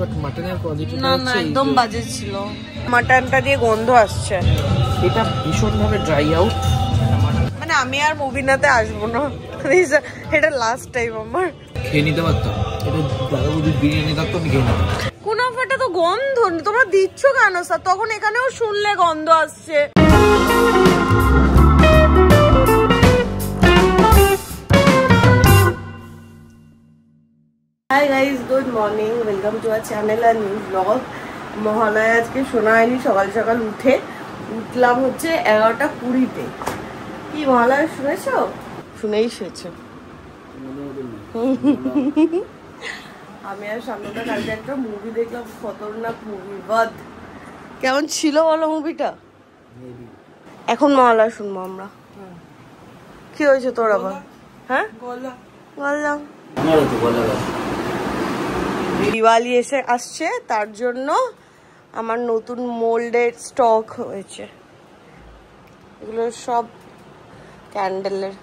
But মাটনের quality না না একদম বাজে ছিল। মাটনটা দিয়ে গন্ধ আসছে। এটা ভীষণ ভাবে ড্রাই আউট। মানে আমি আর মুভিনাতে আসবো না, এটা লাস্ট টাইম আমার। খেয়ে নিতে পারতাম, এটা দাদা বৌদি বিরিয়ানি থাকতো আমি খেয়ে নিতাম। কুনাফাটা তো গন্ধ তোমরা দিচ্ছ কেন স্যার? তখন এখানেও শুনলে গন্ধ আসছে। Hi guys, good morning, welcome to our channel আর নিউ ব্লগ। মহালয়া আজকে শোনা হয়নি, সকাল সকাল উঠলাম হচ্ছে 11টা 20-তে। কি মহালয়া শুনেছ? শুনেই শুয়েছে। আমি আর সামনেটা কালকে একটা মুভি দেখলাম, খতরনাক মুভি। বাদ কেমন ছিল বলো মুভিটা? এখন মহালয়া শুনবো আমরা। কি হয়েছে তোর আবার? হ্যাঁ বললাম দিওয়ালি আসছে, তার জন্য আমার নতুন মোল্ডের স্টক হয়েছে। এগুলো সব ক্যান্ডেলের।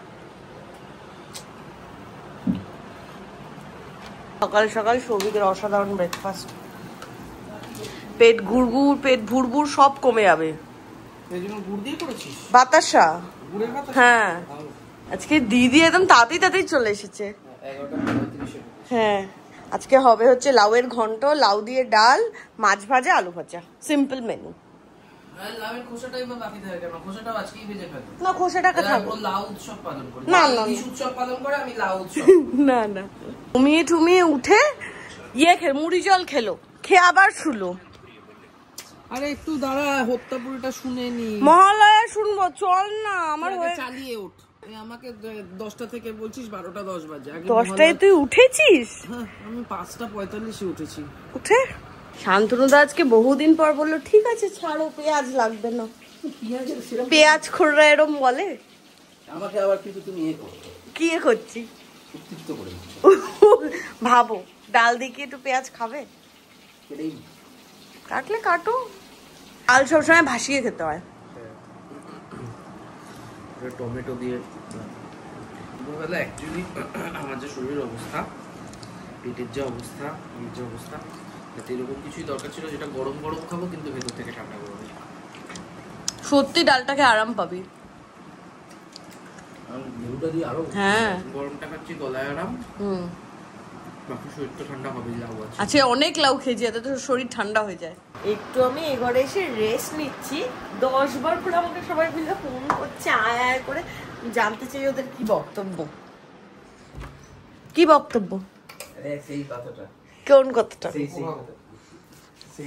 সকাল সকাল সৌভিকের অসাধারণ ব্রেকফাস্ট। পেট গুড়গুড়, পেট ভুরভুর সব কমে যাবে। বাতাসা? হ্যাঁ, আজকে দিদি একদম তাড়াতাড়ি চলে এসেছে। হ্যাঁ, আজকে হবে হচ্ছে লাউয়ের ঘন্ট, লাউ দিয়ে ডাল, মাছ ভাজা, আলু ভাজা, সিম্পল মেনু। না খোসাটাকে খাবো না না না না। ঘুমিয়ে টুমিয়ে উঠে মুড়ি জল খেলো, খেয়ে আবার শুলো। আরে একটু দাঁড়া, হত্যাপুরিটা শুনে নি। মহালয়া শুনবো, চল না। আমার চালিয়ে ওঠ। আমাকে 10টা থেকে বলছিস 12টা 10 বাজে। 10টায় তুই উঠেছিস? হ্যাঁ, আমি 5টা 45-এ উঠেছি। উঠে শান্তনুদা আজকে বহুদিন পর বললো ঠিক আছে ছাড়ো, পেঁয়াজ লাগবে না। পেঁয়াজ খোররা এরম বলে আমাকে আবার, কিন্তু তুমি কি করছি ভাবো? ডাল দিয়ে একটু পেঁয়াজ খাবে? কাটলে কাটো। ডাল সবসময় ভাসিয়ে খেতে হয়। টমেটো দিয়ে অ্যাকচুয়ালি আমার যে শরীরের অবস্থা, পেটের যে অবস্থা, এই যে অবস্থা, যাতে এরকম কিছুই দরকার ছিল যেটা গরম গরম খাবো কিন্তু ভেতর থেকে ঠান্ডা করবো। সত্যি ডালটাকে আরাম পাবি। হ্যাঁ, গরমটা খাচ্ছি, গলায় আরাম। বাকি শরীর তো ঠান্ডা হবে। লাউ আছে, আচ্ছা অনেক লাউ খেয়েছি, যাতে তোর শরীর ঠান্ডা হয়ে যায়। একটু আমি এ ঘরে এসে রেস্ট নিচ্ছি। 10 বার করে আমাকে সবাই মিলে ফোন করছে, আয় আয় করে। জানতে চাই ওদের কি বক্তব্য। কি বক্তব্য? সেই কথাটা। কোন কথাটা?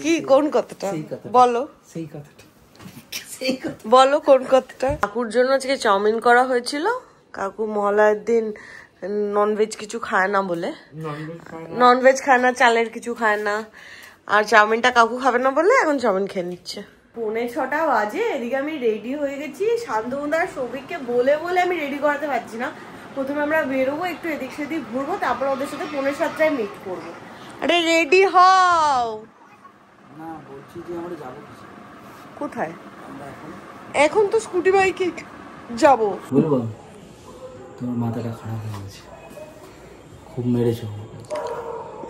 কি কোন কথাটা বলো? সেই কথাটা বলো, কোন কথাটা? কাকুর জন্য আজকে চাউমিন করা হয়েছিল। কাকু মহালয়ার দিন ননভেজ কিছু খায় না বলে, ননভেজ খায় না, চালের কিছু খায় না। আর চাউমিনটা কাকু খাবে না বলে এখন চাউমিন খেয়ে নিচ্ছে। 5:45 বাজে, এদিকে আমি রেডি হয়ে গেছি। শান্তনুদার সৌভিককে বলে বলে আমি রেডি করাতে পারছি না। প্রথমে আমরা বেরোবো, একটু এদিক সেদিক ঘুরবো, তারপর ওদের সাথে 6:45-টায় মিট করবো। আরে রেডি হও না, বলছি যে আমরা যাবো কোথায়? এখন তো স্কুটি বাইকে যাবো। বলবো তোমার মাথাটা খারাপ হয়ে গেছে, খুব মেরেছো।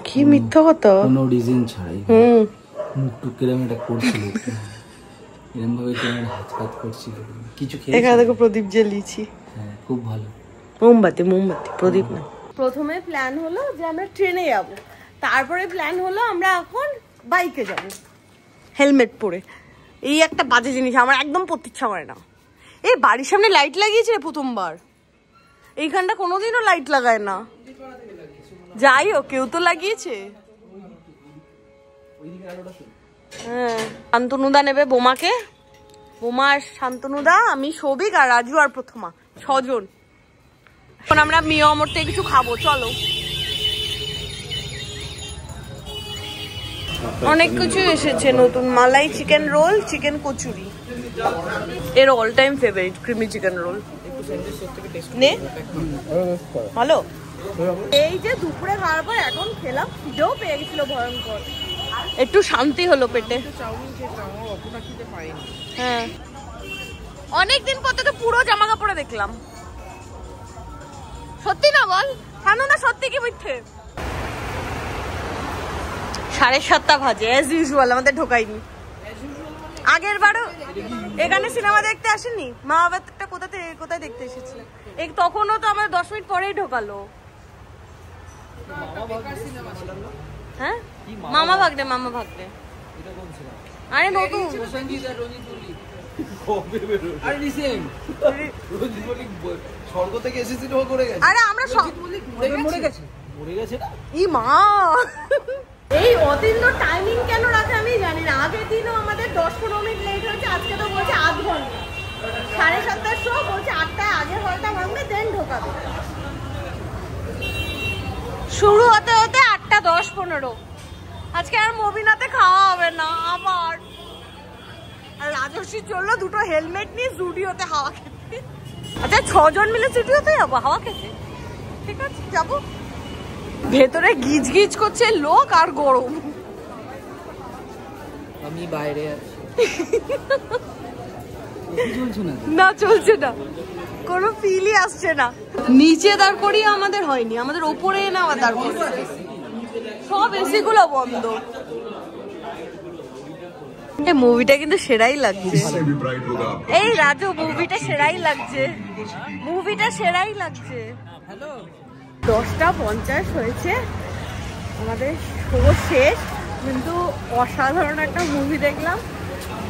কি মিথ্যা কথা? কোনো রিজন ছাড়াই মুখ টুক কেরাম এটা করছিল, এরকম ভাবে তোমার হাত করছিল। কিছু খেয়ে এখানে দেখো প্রদীপ জ্বালিয়েছি। হ্যাঁ, খুব ভালো। মোমবাতি প্রদীপ না। প্রথমে প্ল্যান হলো যে আমরা ট্রেনে যাব, তারপরে প্ল্যান হলো আমরা এখন বাইকে যাব হেলমেট পরে। এই একটা বাজে জিনিস আমার একদম পড়তে ইচ্ছা করে না। এই বাড়ির সামনে লাইট লাগিয়েছে প্রথমবার, এইখানটা কোনোদিনও লাইট লাগায় না। যাই হোক, কেউ তো লাগিয়েছে। হ্যাঁ, শান্তনুদা নেবে বোমাকে। বোমা আর শান্তনুদা, আমি সৌভিক আর রাজু আর প্রথমা, 6 জন। এখন আমরা মিয়া অমর থেকে কিছু খাবো, চলো। অনেক কিছু এসেছে নতুন, মালাই চিকেন রোল, চিকেন কচুরি। এর all time favourite creamy chicken roll. নে ভালো। এই যে দুপুরে খাওয়ার পর এখন খেলাম, খিদেও পেয়ে গেছিল ভয়ঙ্কর। একটু শান্তি হলো পেটে। হ্যাঁ, অনেকদিন পর তোকে পুরো জামা কাপড়ে দেখলাম। সত্যি না বল? কেন না সত্যি কি মিথ্যে? 7:30 বাজে, অ্যাজ ইউজুয়াল আমাদের ঢোকাইনি। আগের বারও এখানে সিনেমা দেখতে আসেনি, মা বাবাটা কোথায় দেখতে এসেছিল, তখনও তো আমার 10 মিনিট পরেই ঢোকালো। হ্যাঁ মামা ভাগ্নে আরে নতুন আরে আমরা এই অদিন টাইমিং কেন রাখে আমি জানি না। আগের দিনও আমাদের 10-15 মিনিট লেট হয়েছে, আজকে তো বলছে আধ ঘন্টা। 7:30 শো বলছে 8টায় আগে হলটা ভাঙবে দেন ঢোকাবে। শুরু হতে 8:10-15। আজকে আর মবিনাতে খাওয়া হবে না আবার। আর রাজস্বী চললো দুটো হেলমেট নিয়ে স্টুডিওতে হাওয়া খেতে। আচ্ছা 6 জন মিলে স্টুডিওতে যাবো হাওয়া খেতে, ঠিক আছে যাবো। ভেতরে গিজ গিজ করছে লোক আর গরম, আমি বাইরে আছি। না চলছে না, কোনো ফিলই আসছে না। নিচে দাঁড় করিয়ে আমাদের হয়নি, আমাদের ওপরে না দাঁড় করছে, সব এসি গুলো বন্ধ। এই মুভিটা কিন্তু সেরাই লাগছে। এই রাজু মুভিটা সেরাই লাগছে, মুভিটা সেরাই লাগছে। 10:50 হয়েছে, আমাদের শো শেষ, কিন্তু অসাধারণ একটা মুভি দেখলাম,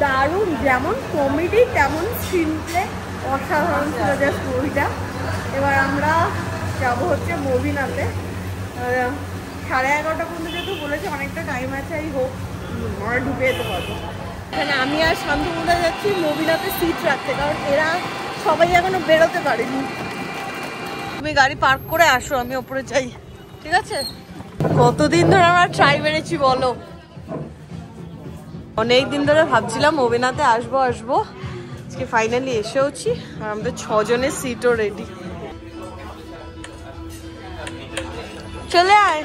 দারুণ। যেমন কমেডি তেমন স্ক্রিনপ্লে অসাধারণ ছিল জাস্ট মুভিটা। এবার আমরা যাবো হচ্ছে মবিনাতে, 11:30 পর্যন্ত যেহেতু বলেছে অনেকটা টাইম আছে, এই হোক আমরা ঢুকে যেতে পারবো। এখানে আমি আর শান্তমুদা যাচ্ছি, মবিনাতে সিট রাখতে, কারণ এরা সবাই এখনো বেরোতে পারেনি। তুমি গাড়ি পার্ক করে আসো, আমি ওপরে যাই, ঠিক আছে? কতদিন ধরে আমরা ট্রাই মেরেছি বলো, অনেক দিন ধরে ভাবছিলাম মবিনাতে আসবো, আজকে ফাইনালি এসেওছি। আর আমাদের 6 জনের সিটও রেডি। চলে আয়,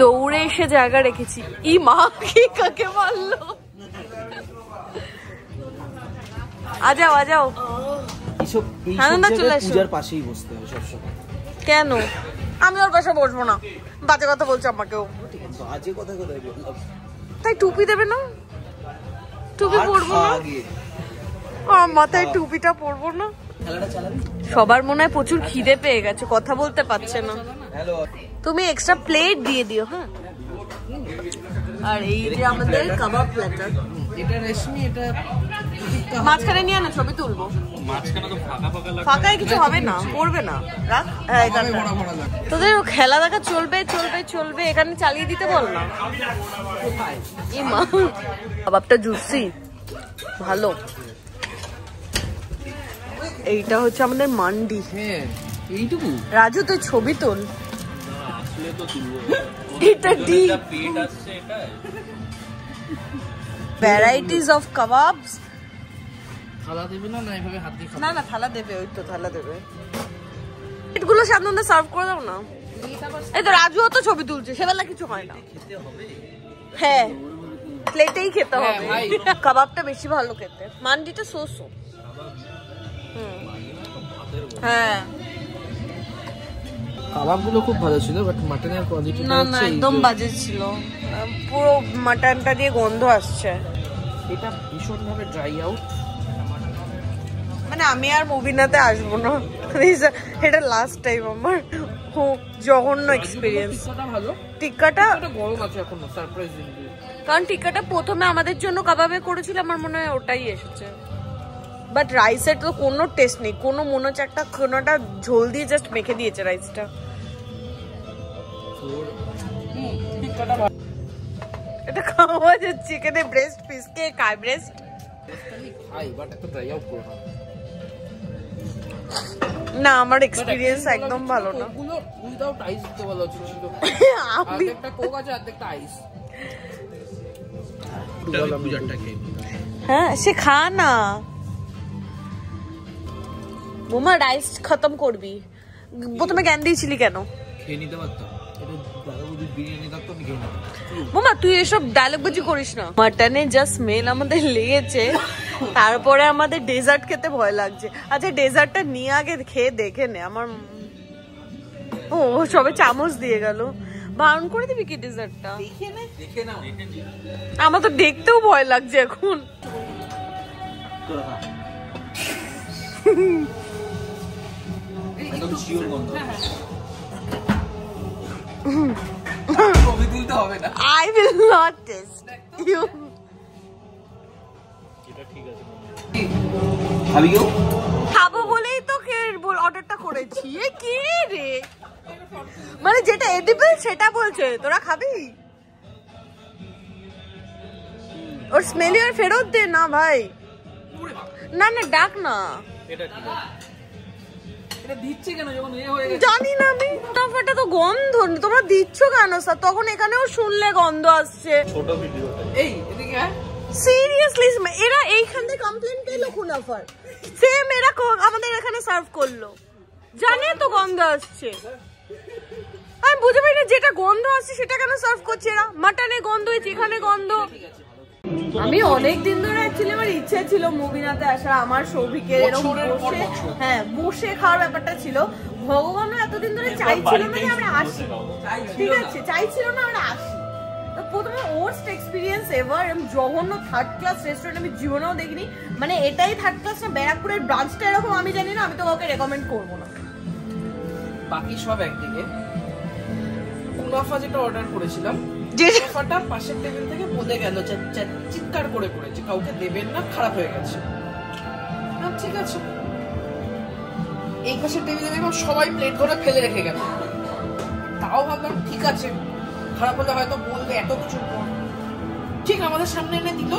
দৌড়ে এসে জায়গা রেখেছি। ই মা কি কাকে মারলো, আজাও পূজার পাশেই বসতে হয় সবসময়। কেন আমি ওর পাশে বসবো না? বাজে কথা বলছে আমাকেও। বাজে কথা কোথায় বললাম? তাই টুপি দেবে না? টুপি পরবো না, মাথায় টুপিটা পরবো না। সবার মনে হয় প্রচুর খিদে পেয়ে গেছে, কথা বলতে পারছে না। তুমি এক্সট্রা প্লেট দিয়ে দিও। হ্যাঁ, আর এই যে আমাদের কাবাব প্ল্যাটার, এটা রেশমি, এটা মাঝখানে নিয়ে না ছবি তুলবো। মাঝখানে তো ফাঁকা লাগবে, ফাঁকায় কিছু হবে না, করবে না, রাখ। তোদের খেলা দেখা চলবে। এখানে চালিয়ে দিতে বল না। কাবাবটা জুসি ভালো। এইটা হচ্ছে আমাদের মান্ডি। এইটুকু রাজু তুই ছবি তোল, এটা ডিপ ভ্যারাইটিস অফ কাবাবস। থালা দেবে না? এইভাবে হাত দিয়ে না থালা দেবে, ওই তো থালা দেবে। এগুলো সামনে সার্ভ করে দাও না। এই তো রাজুও তো ছবি তুলছে, সেবেলা কিছু হয় না। হ্যাঁ প্লেটেই খেতে হবে। কাবাবটা বেশি ভালো খেতে, মান্ডিটা সোসো। হ্যাঁ কাবাবগুলো খুব ভালো ছিল, বাট মাটনের কোয়ালিটি না একদম বাজে ছিল, পুরো মাটনটা দিয়ে গন্ধ আসছে। এটা ভীষণ ভাবে ড্রাই আউট। মানে আমি আর মুভিনাতে আসবো না, এটা লাস্ট টাইম আমার। জঘন্য এক্সপিরিয়েন্স। টিক্কাটা গরম আছে এখনো, সারপ্রাইজিংলি। কারণ টিক্কাটা প্রথমে আমাদের জন্য কাবাবে করেছিল, আমার মনে হয় ওটাই এসেছে। বাট রাইসের তো কোনো টেস্ট নেই, কোনো মনে হচ্ছে একটা কোনোটা ঝোল দিয়ে জাস্ট মেখে দিয়েছে রাইসটা। এটা খাওয়া যাচ্ছে চিকেনের ব্রেস্ট পিস। কে খায় ব্রেস্ট? না আমার এক্সপেরিয়েন্স একদম ভালো না। হ্যাঁ সে খা না, মোমা রাইস খতম করবি। প্রথমে জ্ঞান দিয়েছিলি কেন? খেয়ে নিতে পারতাম, মোমা তুই এসব ডায়লগ বাজি করিস না। মাটনে যা স্মেল আমাদের লেগেছে, তারপরে আমাদের ডেজার্ট খেতে ভয় লাগছে। আচ্ছা ডেজার্টটা নিয়ে আগে খেয়ে দেখে নে। আমার ও সবে চামচ দিয়ে গেল। বারণ করে দিবি কি ডেজার্টটা? আমার তো দেখতেও ভয় লাগছে এখন। I will not test you. খাবো বলেই তো অর্ডারটা করেছি। এ কি রে, মানে যেটা এডিবল সেটা বলছে, তোরা খাবি? ওর স্মেলি আর ফেরত দে না ভাই। না না ডাক না, জানি না আমি। এটা তো গন্ধ, তোমরা দিচ্ছ কেন স্যার? তখন এখানেও শুনলে গন্ধ আসছে। সিরিয়াসলি এরা এইখান থেকে কমপ্লেন পেলো কুনাফার, সেম এরা আমাদের এখানে সার্ভ করলো, জানে তো গন্ধ আসছে। আমি বুঝতে পারি না যেটা গন্ধ আসছে সেটা কেন সার্ভ করছে এরা। মাটনে গন্ধ, চিকেনে গন্ধ। আমি অনেকদিন ধরে অ্যাকচুয়ালি আমার ইচ্ছে ছিল মুভিনাতে আসার, আমার সৌভিকের এরকম বসে বসে খাওয়ার ব্যাপারটা ছিল। ভগবানও এতদিন ধরে চাইছিল না যে আমরা আসি, ঠিক আছে, চাইছিল না আমরা আসি। তো প্রথমে ওয়ার্স্ট এক্সপিরিয়েন্স এভার, জঘন্য থার্ড ক্লাস রেস্টুরেন্ট আমি জীবনেও দেখিনি। মানে এটাই থার্ড ক্লাস না, ব্যারাকপুরের ব্রাঞ্চটা এরকম আমি জানি না, আমি তো কাউকে রেকমেন্ড করবো না। বাকি সব একদিকে, কুনাফা যেটা অর্ডার করেছিলাম, কুনাফাটা পাশের টেবিল থেকে বলে গেল, চিৎকার করে যে কাউকে দেবেন না, খারাপ হয়ে গেছে। ঠিক আছে, এই পাশের টেবিলে দেখলাম সবাই প্লেট ধরে ফেলে রেখে গেল। তাও ভাবলাম ঠিক আছে, খারাপ হলে হয়তো বলবে এত কিছু। ঠিক আমাদের সামনে এনে দিল,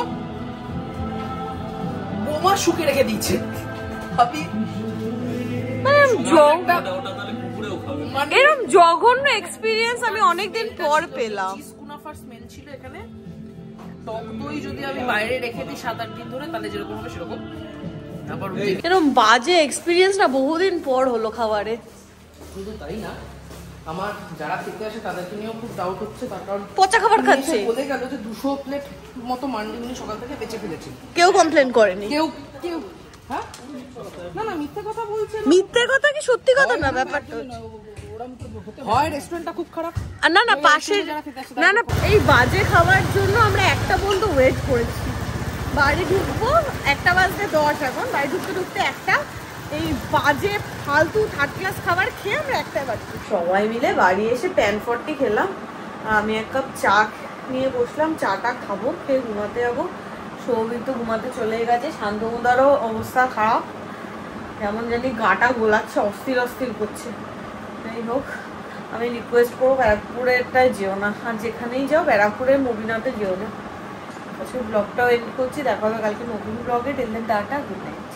বোমা শুকে রেখে দিচ্ছে। ভাবি এরকম জঘন্য এক্সপিরিয়েন্স আমি অনেকদিন পর পেলাম। কুনাফার স্মেল ছিল এখানে। টক দই যদি আমি বাইরে রেখে দিই 7-8 দিন ধরে, তাহলে যেরকম হবে সেরকম। এরকম বাজে এক্সপিরিয়েন্স না বহুদিন পর হলো খাবারে। শুধু তাই না, আমার যারা খেতে আসে তাদেরকে নিয়েও খুব ডাউট হচ্ছে, তার কারণ পচা খাবার খাচ্ছে। বলে গেল যে 200 প্লেট মতো মান্ডি উনি সকাল থেকে বেঁচে ফেলেছে। কেউ কমপ্লেন করেনি? কেউ হ্যাঁ না না, মিথ্যে কথা বলছে। মিথ্যে কথা কি সত্যি কথা না? ব্যাপারটা হয় রেস্টুরেন্টটা খুব খারাপ। না না পাশে না না, এই বাজে খাবার জন্য আমরা একটা পর্যন্ত ওয়েট করেছি। বাড়ি ঢুকবো 1টা বাজতে 10, এখন বাড়ি ঢুকতে একটা। এই বাজে ফালতু থার্ড ক্লাস খাবার খেয়ে আমরা 1টায় বাজছি। সবাই মিলে বাড়ি এসে প্যানফর্টি খেলাম, আমি 1 কাপ চা নিয়ে বসলাম। চাটা খাবো, খেয়ে ঘুমাতে যাবো। সৌভিক তো ঘুমাতে চলে গেছে, শান্তমুদারও অবস্থা খারাপ, কেমন জানি গাটা গোলাচ্ছে, অস্থির অস্থির করছে। যাই হোক, আমি রিকোয়েস্ট করবো ব্যারাকপুরেরটায় যেও না, আর যেখানেই যাও ব্যারাকপুরের মুভিনাতে যেও না। আজকে ব্লগটাও এডিট করছি, দেখা হবে কালকে নতুন ব্লগে। Till then tata, good night.